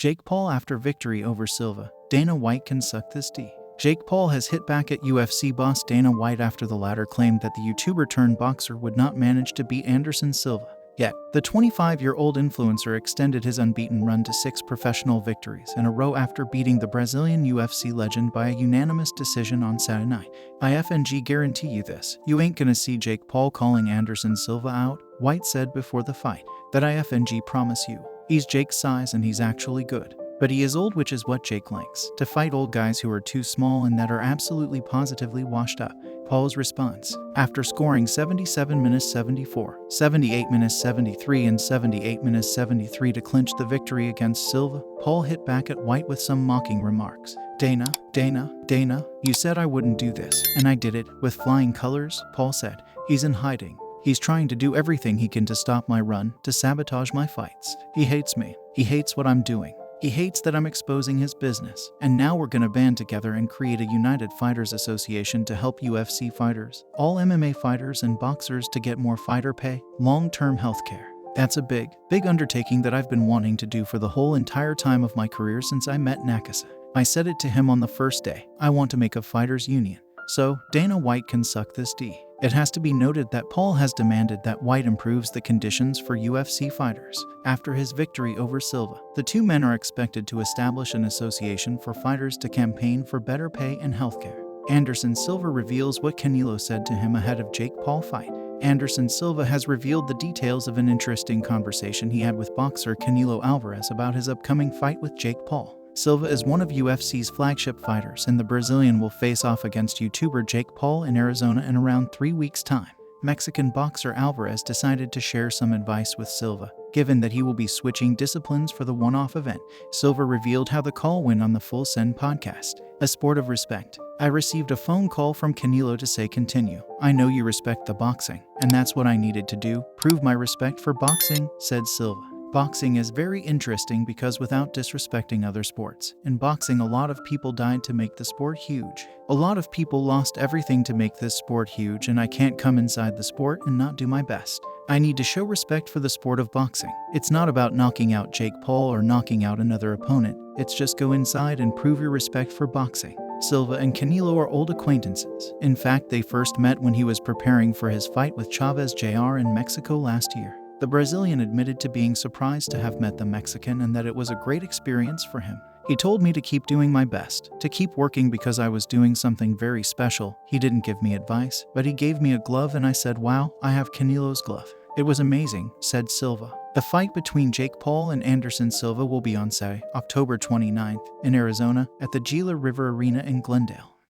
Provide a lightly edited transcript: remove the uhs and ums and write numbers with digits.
Jake Paul after victory over Silva. Dana White can suck this D. Jake Paul has hit back at UFC boss Dana White after the latter claimed that the YouTuber-turned-boxer would not manage to beat Anderson Silva. Yet, the 25-year-old influencer extended his unbeaten run to 6 professional victories in a row after beating the Brazilian UFC legend by a unanimous decision on Saturday night. IFNG guarantee you this, you ain't gonna see Jake Paul calling Anderson Silva out, White said before the fight. That IFNG promise you. He's Jake's size and he's actually good. But he is old, which is what Jake likes, to fight old guys who are too small and that are absolutely positively washed up. Paul's response. After scoring 77 minutes 74, 78 minutes 73 and 78 minutes 73 to clinch the victory against Silva, Paul hit back at White with some mocking remarks. Dana, you said I wouldn't do this, and I did it, with flying colors, Paul said. He's in hiding. He's trying to do everything he can to stop my run, to sabotage my fights. He hates me. He hates what I'm doing. He hates that I'm exposing his business. And now we're gonna band together and create a United Fighters Association to help UFC fighters, all MMA fighters and boxers to get more fighter pay, long-term healthcare. That's a big undertaking that I've been wanting to do for the whole entire time of my career since I met Nakasa. I said it to him on the first day. I want to make a fighters union. So, Dana White can suck this D. It has to be noted that Paul has demanded that White improves the conditions for UFC fighters. After his victory over Silva, the two men are expected to establish an association for fighters to campaign for better pay and healthcare. Anderson Silva reveals what Canelo said to him ahead of Jake Paul fight. Anderson Silva has revealed the details of an interesting conversation he had with boxer Canelo Alvarez about his upcoming fight with Jake Paul. Silva is one of UFC's flagship fighters, and the Brazilian will face off against YouTuber Jake Paul in Arizona in around 3 weeks' time. Mexican boxer Alvarez decided to share some advice with Silva, given that he will be switching disciplines for the one-off event. Silva revealed how the call went on the Full Send podcast. A sport of respect. I received a phone call from Canelo to say continue. I know you respect the boxing, and that's what I needed to do, prove my respect for boxing, said Silva. Boxing is very interesting because without disrespecting other sports, in boxing a lot of people died to make the sport huge. A lot of people lost everything to make this sport huge, and I can't come inside the sport and not do my best. I need to show respect for the sport of boxing. It's not about knocking out Jake Paul or knocking out another opponent. It's just go inside and prove your respect for boxing. Silva and Canelo are old acquaintances. In fact, they first met when he was preparing for his fight with Chavez Jr. in Mexico last year. The Brazilian admitted to being surprised to have met the Mexican and that it was a great experience for him. He told me to keep doing my best, to keep working because I was doing something very special. He didn't give me advice, but he gave me a glove and I said, wow, I have Canelo's glove. It was amazing, said Silva. The fight between Jake Paul and Anderson Silva will be on Saturday, October 29th, in Arizona, at the Gila River Arena in Glendale.